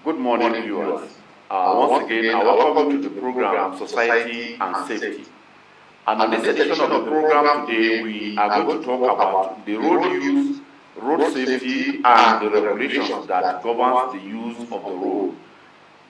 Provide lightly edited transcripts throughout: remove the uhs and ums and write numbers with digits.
Good morning, viewers. Once again, I welcome you to the program Society and Safety. And in this edition of the program today, we are going to talk about the road use, road safety, and the regulations that governs the use of the road.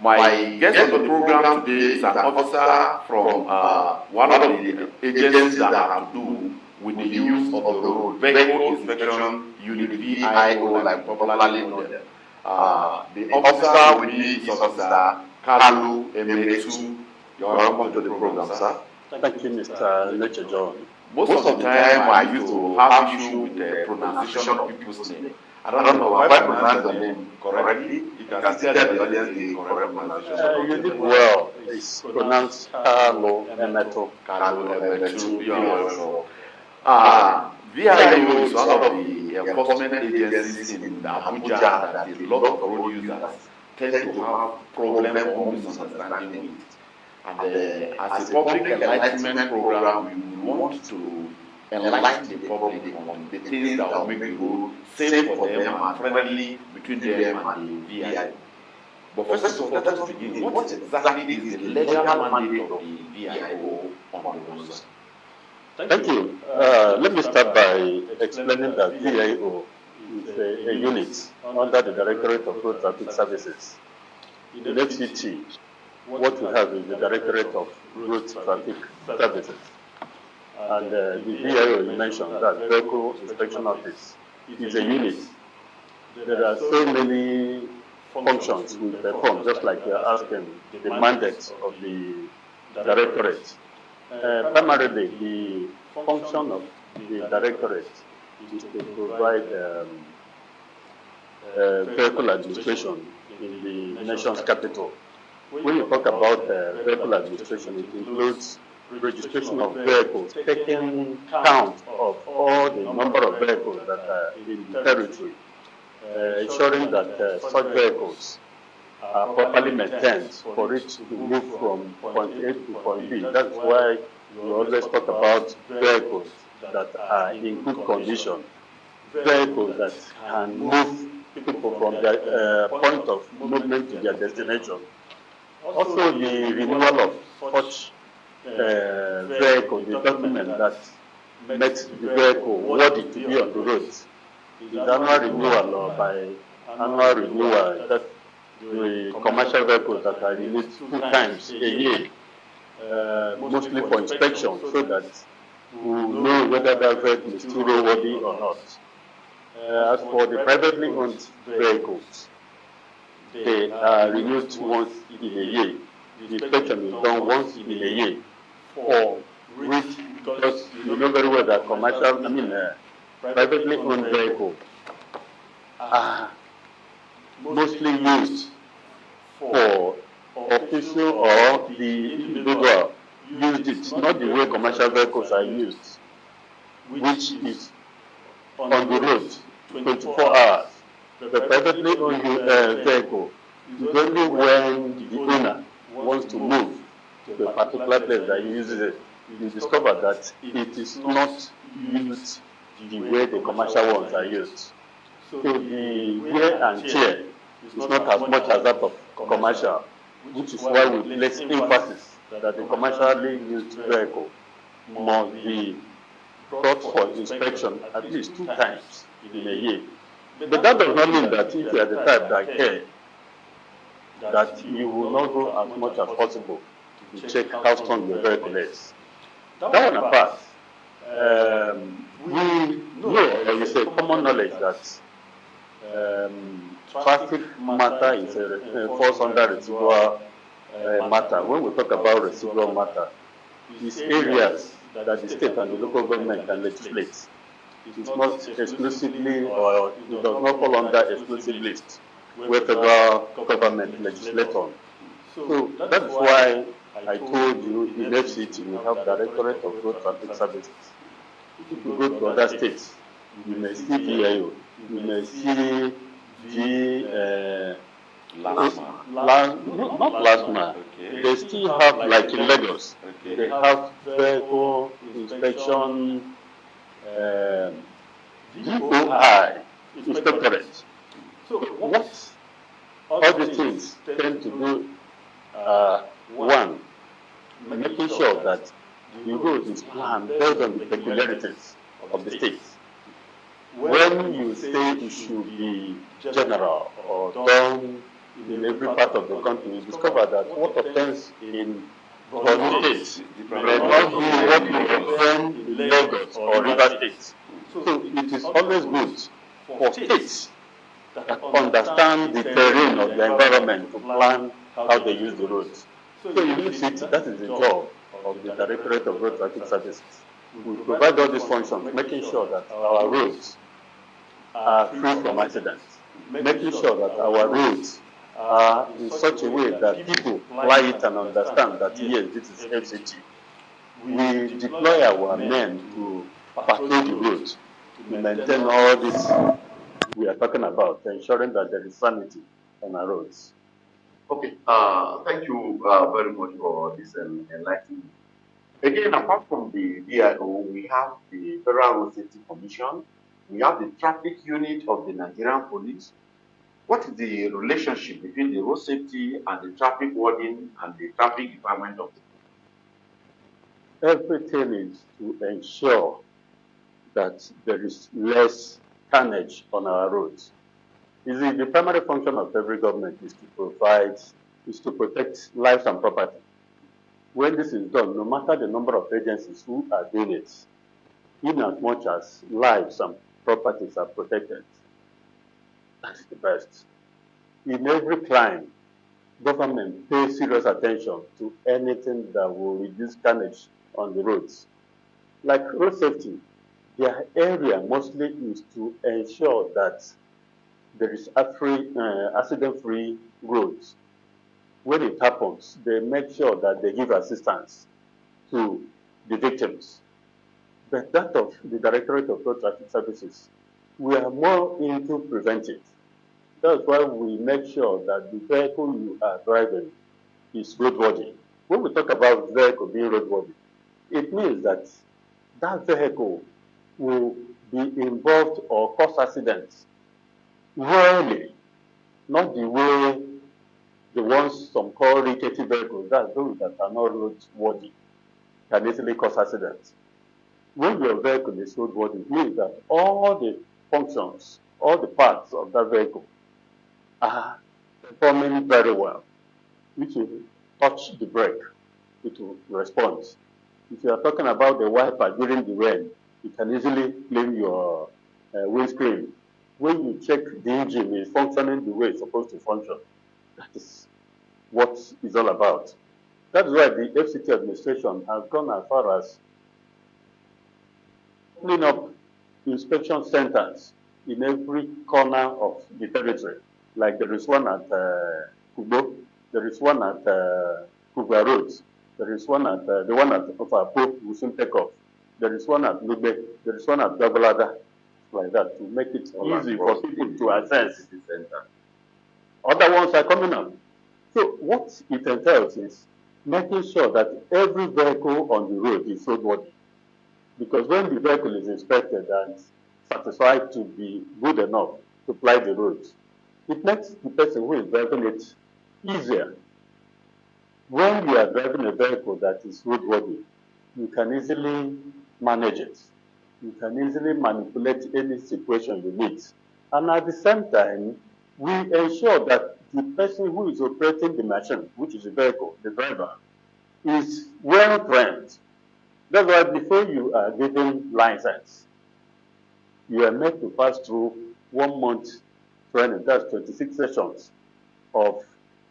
My guest on the program today is an officer from one of the agencies that have to do with the use of the road, Vehicle Inspection Unit, VIO, like we popularly know them. The officer with me is Officer Kalu Emetu. You're welcome to the program, sir. Thank you, Mr. Lecture John. Most of the time, I used to have issue with the pronunciation of people's name. I don't know if I pronounce the name correctly. You can see that the audience the correct pronunciation. You did well. It's pronounced Kalu Emetu. Kalu Emetu. You are welcome. VIO is one of the enforcement agencies in Abuja that a lot of road users tend to have problem or misunderstanding with. And as a public enlightenment program, we want to enlighten the public on the things that will make the road safe for them and friendly between them and the VIO. But first of all, let us begin. What exactly is the legal mandate of the VIO on the road? Thank you. Let me start by explaining that VIO is a unit under the Directorate of Road Traffic Services. In FCT, what we have is the Directorate of Road Traffic Services. And the VIO, you mentioned that Vehicle Inspection Office is a unit. There are so many functions we perform, just like you are asking, the mandate of the Directorate. Primarily, the function of the Directorate is to provide vehicle administration in the nation's capital. When you talk about vehicle administration, it includes registration of vehicles, taking count of all the number of vehicles that are in the territory, ensuring that such vehicles are properly maintained for it to move from point A to point B. That's why we always talk about vehicles that are in good condition, vehicles that can move people from their point of movement to their destination. Also, the renewal of such vehicle, the document that makes the vehicle worthy to be on the roads, is annual renewal or by annual renewal. That the commercial vehicles that are renewed 2 times a year, mostly for inspection, so that we know whether that vehicle is still roadworthy or not. As for the privately owned vehicles, they are renewed once in a year. The inspection is done once in a year, for which, because you know very well that privately owned vehicles are mostly used for official or the individual used it, not the way commercial vehicles are used, which is on the road 24 hours. The privately owned vehicle is only when the owner wants to move to a particular place that he uses it. You discover that it is not used the way the commercial ones are used. So the wear and tear is not as much as that of commercial, which is why we place emphasis that the commercially used vehicle must be brought for inspection at least 2 times in a year. But that does not mean that if you are the type that care, that you will not go as much as possible to check how strong your vehicle is. That one apart, we know, or you say common knowledge, that traffic matter is falls under residual matter. When we talk about residual matter, it's areas that the state and the local government can legislate. It is not exclusively, or it does not fall under exclusive list where federal government legislates on. So that's why I told you in FCT we have Directorate of Road Traffic Services. If you go to other states, you may see VIO, you may see not LASMA. Okay. They still have, like in Lagos, okay, they have vehicle inspection, DOI, inspectorate. So what all these things tend to do one, making sure that the road is planned based on the peculiarities of the state. When you say it should be general or done in every part of the country, you discover that what obtains in Borno State may not be what will obtain in Lagos or River State. So it is always good for states that understand the terrain of the environment to plan how they use the roads. So in each city, that is the job of the Directorate of Road Traffic Services. We provide all these functions, making sure that our roads are free from accidents, making sure that our roads are in such a way that people fly it and understand that yes, this is FCT. We deploy our men to patrol the roads, to maintain all this we are talking about, ensuring that there is sanity on our roads. Okay, thank you very much for this enlightenment. Again, apart from the DIO, we have the Federal Road Safety Commission, we have the traffic unit of the Nigerian Police. What is the relationship between the road safety and the traffic warden and the traffic department of the Everything is to ensure that there is less carnage on our roads. The primary function of every government is to protect lives and property. When this is done, no matter the number of agencies who are doing it, in as much as lives and properties are protected, that's the best. In every crime, government pays serious attention to anything that will reduce carnage on the roads. Like road safety, their area mostly is to ensure that there is accident-free roads. When it happens, they make sure that they give assistance to the victims. But that of the Directorate of Road Traffic Services, we are more into preventive. That's why we make sure that the vehicle you are driving is roadworthy. When we talk about vehicle being roadworthy, it means that that vehicle will be involved or cause accidents rarely, not the way the ones some call rickety vehicles, that's those that are not roadworthy, can easily cause accidents. When your vehicle is roadworthy, it means that all the functions, all the parts of that vehicle are performing very well. If you touch the brake, it will respond. If you are talking about the wiper during the rain, it can easily clean your windscreen. When you check the engine is functioning the way it's supposed to function, that is what it's all about. That's why the FCT administration has gone as far as opening up inspection centers in every corner of the territory. Like there is one at Kubo, there is one at Kubwa Road, there is one at the one at Ofapo, we soon take off. There is one at Lube, there is one at Dabalada, like that, to make it easy for people to access the center. Other ones are coming up. So what it entails is making sure that every vehicle on the road is roadworthy. Because when the vehicle is inspected and satisfied to be good enough to ply the roads, it makes the person who is driving it easier. When you are driving a vehicle that is roadworthy, you can easily manage it. You can easily manipulate any situation you meet. And at the same time, we ensure that the person who is operating the machine, which is the vehicle, the driver, is well trained. That's why before you are given license, you are made to pass through 1 month training. That's 26 sessions of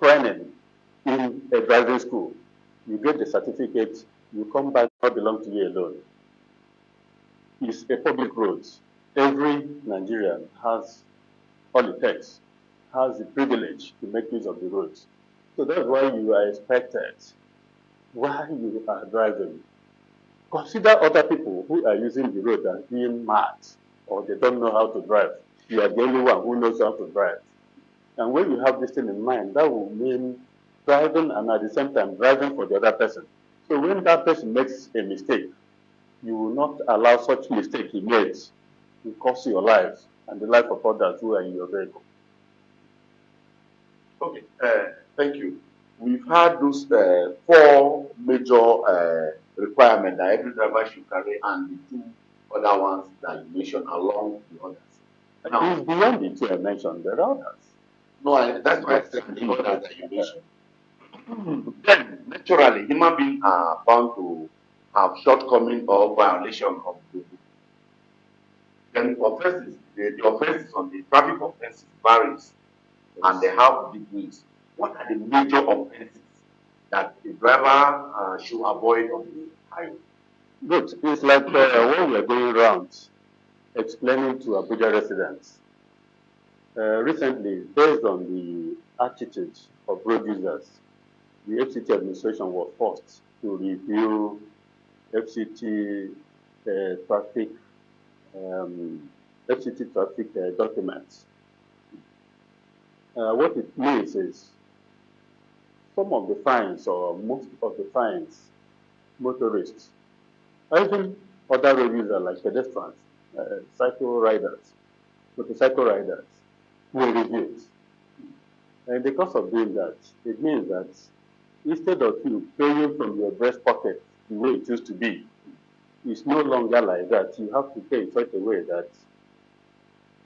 training in a driving school. You get the certificate, you come back, not belong to you alone. It's a public road. Every Nigerian has all it takes, has the privilege to make use of the roads. So that's why you are expected, while you are driving, consider other people who are using the road as being mad or they don't know how to drive. You are the only one who knows how to drive. And when you have this thing in mind, that will mean driving and at the same time driving for the other person. So when that person makes a mistake, you will not allow such mistake he makes to cost your life and the life of others who are in your vehicle. Okay, thank you. We've had those four major requirements that every driver should carry, and the two other ones that you mentioned along the others. Now, It's beyond the two I mentioned, there are others. no, that's why I said the others that you mentioned. Then, naturally, human beings are bound to have shortcoming or violation of the book. Then offenses, the offenses on the traffic offenses varies, and they have degrees. What are the major offenses that the driver should avoid on the highway? Good. It's like when we're going around explaining to Abuja residents. Recently, based on the attitude of road users, the FCT administration was forced to review FCT traffic FCT traffic documents. What it means is some of the fines or most of the fines motorists or even other road users like pedestrians, cycle riders, motorcycle riders will review it. And because of doing that, it means that instead of you paying from your breast pocket the way it used to be, it's no longer like that. You have to pay in such a way that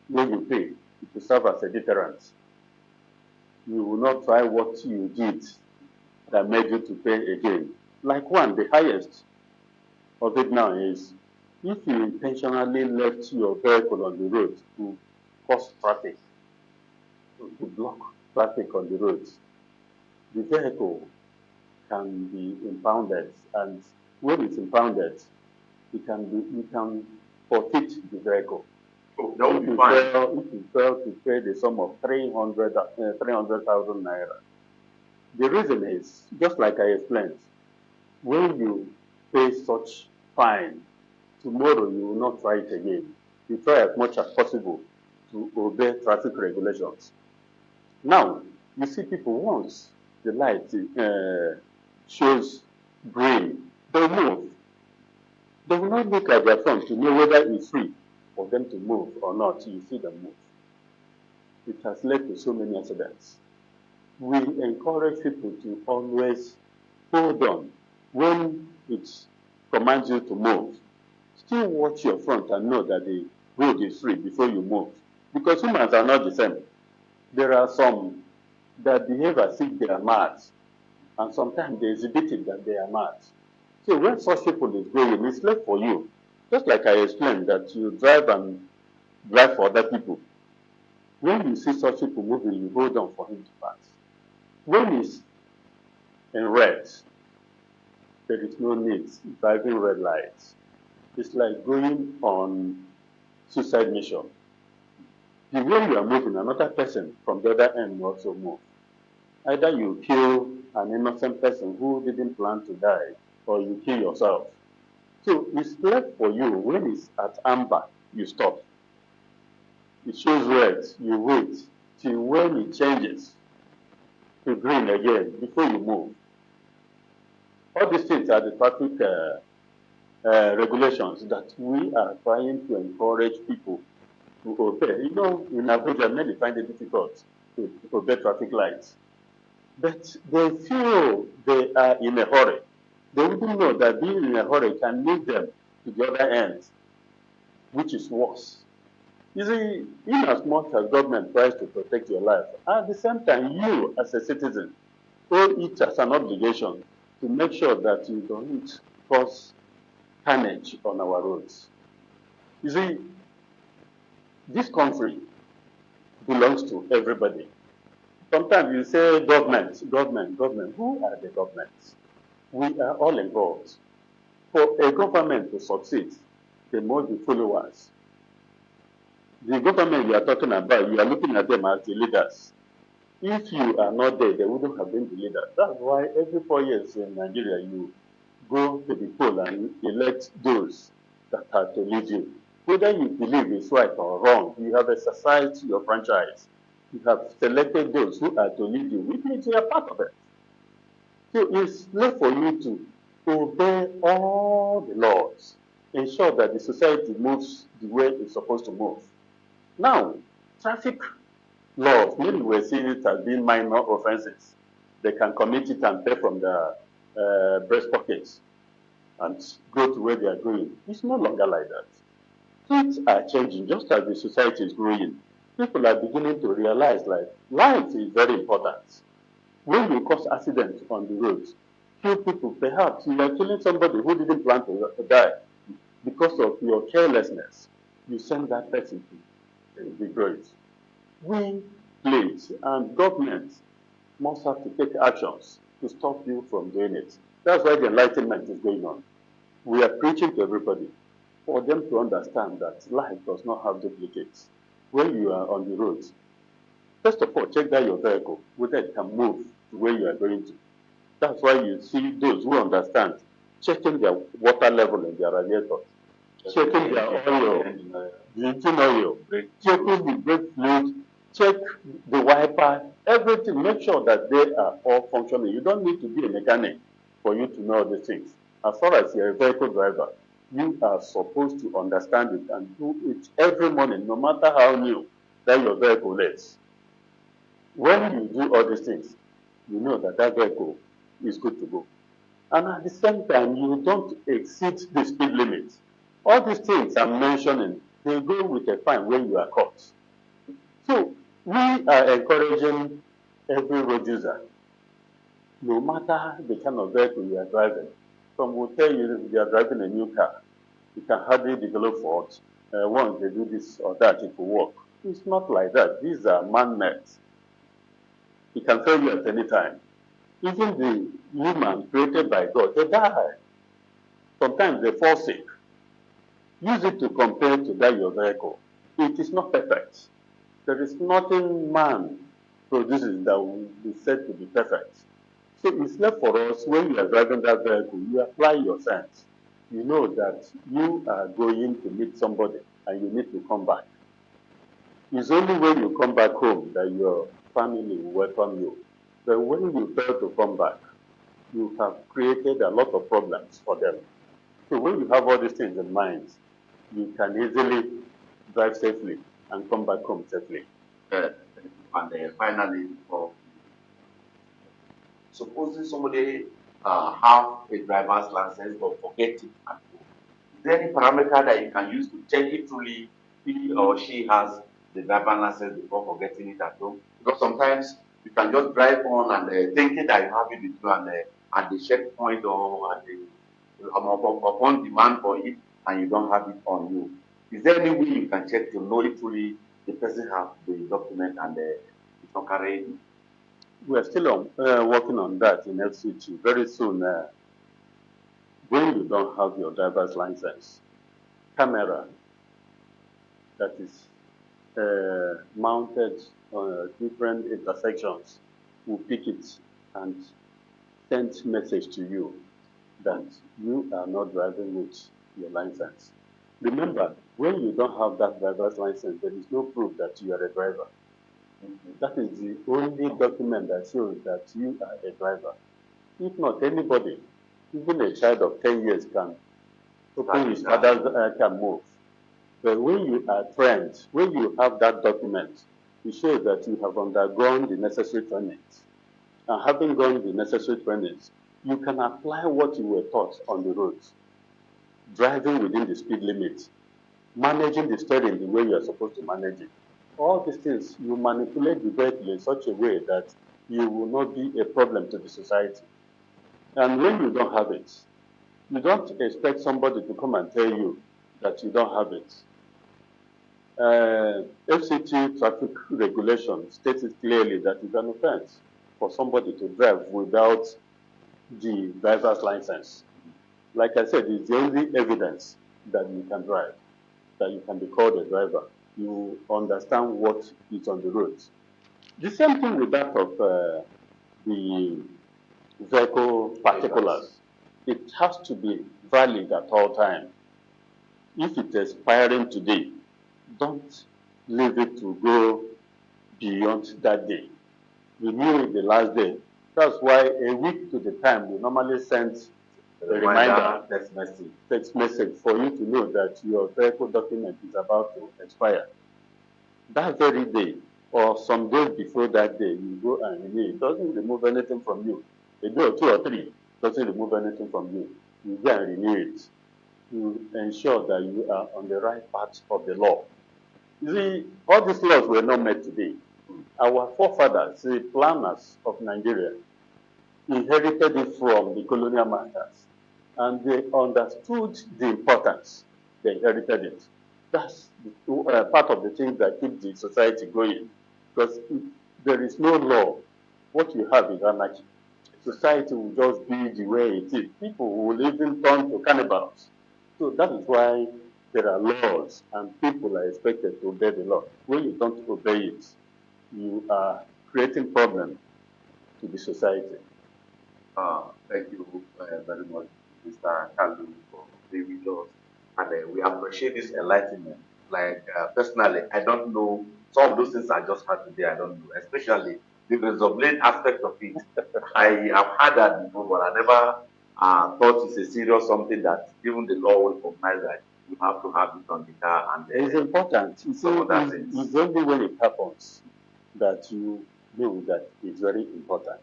when you pay, it will serve as a deterrent. You will not try what you did that made you to pay again. Like one, the highest of it now is if you intentionally left your vehicle on the road to cause traffic, to block traffic on the roads, the vehicle can be impounded, and when it's impounded, you can forfeit the vehicle. So that would be fine. If you fail to pay the sum of 300,000 naira. The reason is, just like I explained, when you pay such fine, tomorrow you will not try it again. You try as much as possible to obey traffic regulations. Now, you see people, once the light shows green, they move. They will not look at their phone to know whether it's free for them to move or not. You see them move. It has led to so many accidents. We encourage people to always hold on when it commands you to move. Still watch your front and know that the road is free before you move. Because humans are not the same. There are some that behave as if they are mad, and sometimes they exhibit it that they are mad. So when such people is going, it's left for you. Just like I explained that you drive for other people. When you see such people moving, you hold on for him to pass. When it's in red, there is no need driving red lights. It's like going on suicide mission. The way you are moving, another person from the other end will also move. Either you kill an innocent person who didn't plan to die, or you kill yourself. So it's left for you. When it's at amber, you stop. It shows red, you wait till when it changes to green again before you move. All these things are the traffic regulations that we are trying to encourage people to obey. You know, in Abuja, many find it difficult to obey traffic lights. But they feel they are in a hurry. They wouldn't know that being in a hurry can lead them to the other end, which is worse. You see, in as much as government tries to protect your life, at the same time, you as a citizen owe it as an obligation to make sure that you don't cause carnage on our roads. You see, this country belongs to everybody. Sometimes you say government, government, government. Who are the governments? We are all involved. For a government to succeed, they must be followers. The government you are talking about, you are looking at them as the leaders. If you are not there, they wouldn't have been the leaders. That's why every 4 years in Nigeria, you go to the poll and elect those that are to lead you. Whether you believe it's right or wrong, you have exercised your franchise. You have selected those who are to lead you, which means you are part of it. So it's left for you to obey all the laws, ensure that the society moves the way it's supposed to move. Now, traffic laws, maybe we're seeing it as being minor offenses. They can commit it and pay from their breast pockets and go to where they are going. It's no longer like that. Things are changing just as the society is growing. People are beginning to realize like life is very important. When you cause accidents on the roads, kill people, perhaps you are killing somebody who didn't plan to die because of your carelessness. You send that person to the grave. We, police and government must have to take actions to stop you from doing it. That's why the enlightenment is going on. We are preaching to everybody for them to understand that life does not have duplicates. When you are on the road, first of all, check that your vehicle, whether it can move to where you are going to. That's why you see those who understand checking their water level in their radiator, checking their oil, the engine oil, checking the brake fluid, check the wiper, everything. Make sure that they are all functioning. You don't need to be a mechanic for you to know these things. As far as you're a vehicle driver, you are supposed to understand it and do it every morning, no matter how new that your vehicle is. When you do all these things, you know that that vehicle is good to go. And at the same time, you don't exceed the speed limit. All these things I'm mentioning, they go with a fine when you are caught. So we are encouraging every road user, no matter the kind of vehicle you are driving. Some will tell you if they are driving a new car, you can hardly develop fault. Once they do this or that, it will work. It's not like that. These are man-made. It can fail you at any time. Even the human created by God, they die. Sometimes they fall sick. Use it to compare to that your vehicle. It is not perfect. There is nothing man produces that will be said to be perfect. So it's left for us when you are driving that vehicle, you apply your sense. You know that you are going to meet somebody and you need to come back. It's only when you come back home that your family will welcome you. But when you fail to come back, you have created a lot of problems for them. So when you have all these things in mind, you can easily drive safely and come back home safely. And finally, supposing somebody have a driver's license but forget it at home, is there any parameter that you can use to check if truly he or she has the driver's license before forgetting it at home? Because sometimes you can just drive on and thinking that you have it with you, and at the checkpoint or at the upon demand for it, and you don't have it on you. Is there any way you can check to know if truly the person has the document and it's not carrying? We are still working on that in FCT. Very soon, when you don't have your driver's license, camera that is mounted on different intersections will pick it and send message to you that you are not driving with your license. Remember, when you don't have that driver's license, there is no proof that you are a driver. That is the only document that shows that you are a driver. If not, anybody, even a child of 10 years can open his father's can move. But when you are trained, when you have that document, it shows that you have undergone the necessary trainings. And having gone the necessary trainings, you can apply what you were taught on the roads. Driving within the speed limit, managing the steering the way you are supposed to manage it. All these things, you manipulate the vehicle in such a way that you will not be a problem to the society. And when you don't have it, you don't expect somebody to come and tell you that you don't have it. FCT traffic regulation states it clearly that it's an offense for somebody to drive without the driver's license. Like I said, it's the only evidence that you can drive, that you can be called a driver. You understand what is on the roads. The same thing with that of the vehicle particulars. It has to be valid at all times. If it's expiring today, don't leave it to go beyond that day. Renew it the last day. That's why a week to the time we normally send a reminder text message for you to know that your vehicle document is about to expire. That very day, or some days before that day, you go and renew. It doesn't remove anything from you. A day or 2 or 3 doesn't remove anything from you. You go and renew it to ensure that you are on the right path of the law. You see, all these laws were not made today. Our forefathers, the planners of Nigeria, inherited it from the colonial masters, and they understood the importance. They inherited it. That's part of the things that keep the society going. Because if there is no law, what you have is anarchy. Society will just be the way it is. People will even turn to cannibals. So that is why there are laws, and people are expected to obey the law. When you don't obey it, you are creating problems to the society. Thank you very much, Mr. Kalu, for being with us. And we appreciate this enlightenment. Like, personally, I don't know. Some of those things I just heard today, I don't know, especially the resolving aspect of it. I have heard that before, but I never thought it's a serious something that even the law will recognize that you have to have it on the car. And it's important. It's only when it happens that you know that it's very important.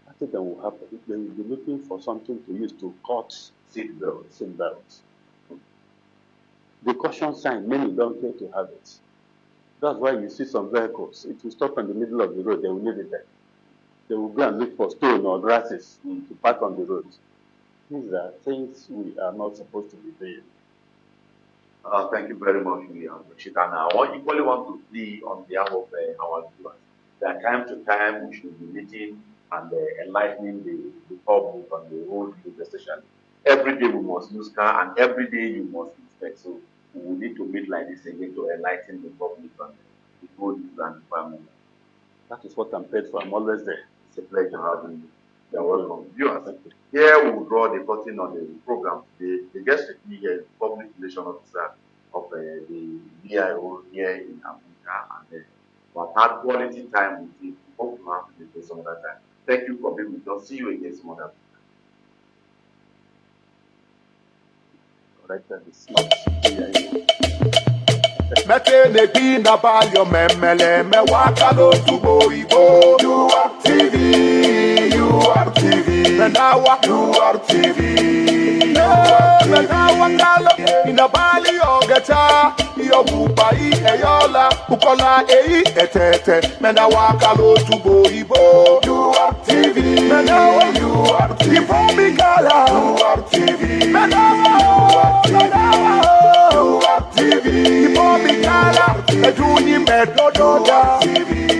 After that will happen, they will be looking for something to use to cut seat belts. The caution sign, many don't care to have it. That's why you see some vehicles, it will stop in the middle of the road, they will leave it there. They will go and look for stone or grasses to park on the road. These are things we are not supposed to be doing. Thank you very much, we appreciate it. And I equally want to plead on behalf of our viewers that time to time we should be meeting and enlightening the public on the road use, especially. Every day we must use car, and every day you must inspect. So we need to meet like this again to enlighten the public on the road use and environment. That is what I'm paid for. I'm always there. It's a pleasure having you. You're welcome. Viewers, here we will draw the curtain on the program today. The guest here is Public Relations Officer of the DIO here in Abuja, and we have had quality time with you. Hope to have you some other time. Thank you for being with us. See you again some other time. Correct, that is not DIO. Mete na balio memele me wakalo tubo ibo. You are TV, you are TV. Menawa, you are TV. Menawa kalo ina bali ogeta. Yo bupa I eyola, ukola etete. Menawa kalo tubo ibo. You are TV, Menawa, you are TV. Ibo mikala, you are TV. Menawa, Menawa, you are TV. Ibo mikala, ejuni metododa.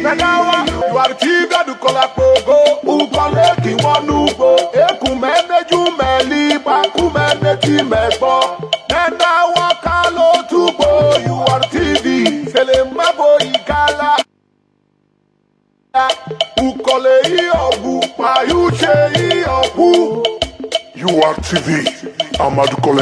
Menawa, you are TV. Adukola pogo, ukole ki wanugo. Ekumene jumeli, bakumene timebo. Menawa kalo tubo, you are TV. Selemabo ikala. Ukole iogu, mayuche iogu. You are TV. Amadukole.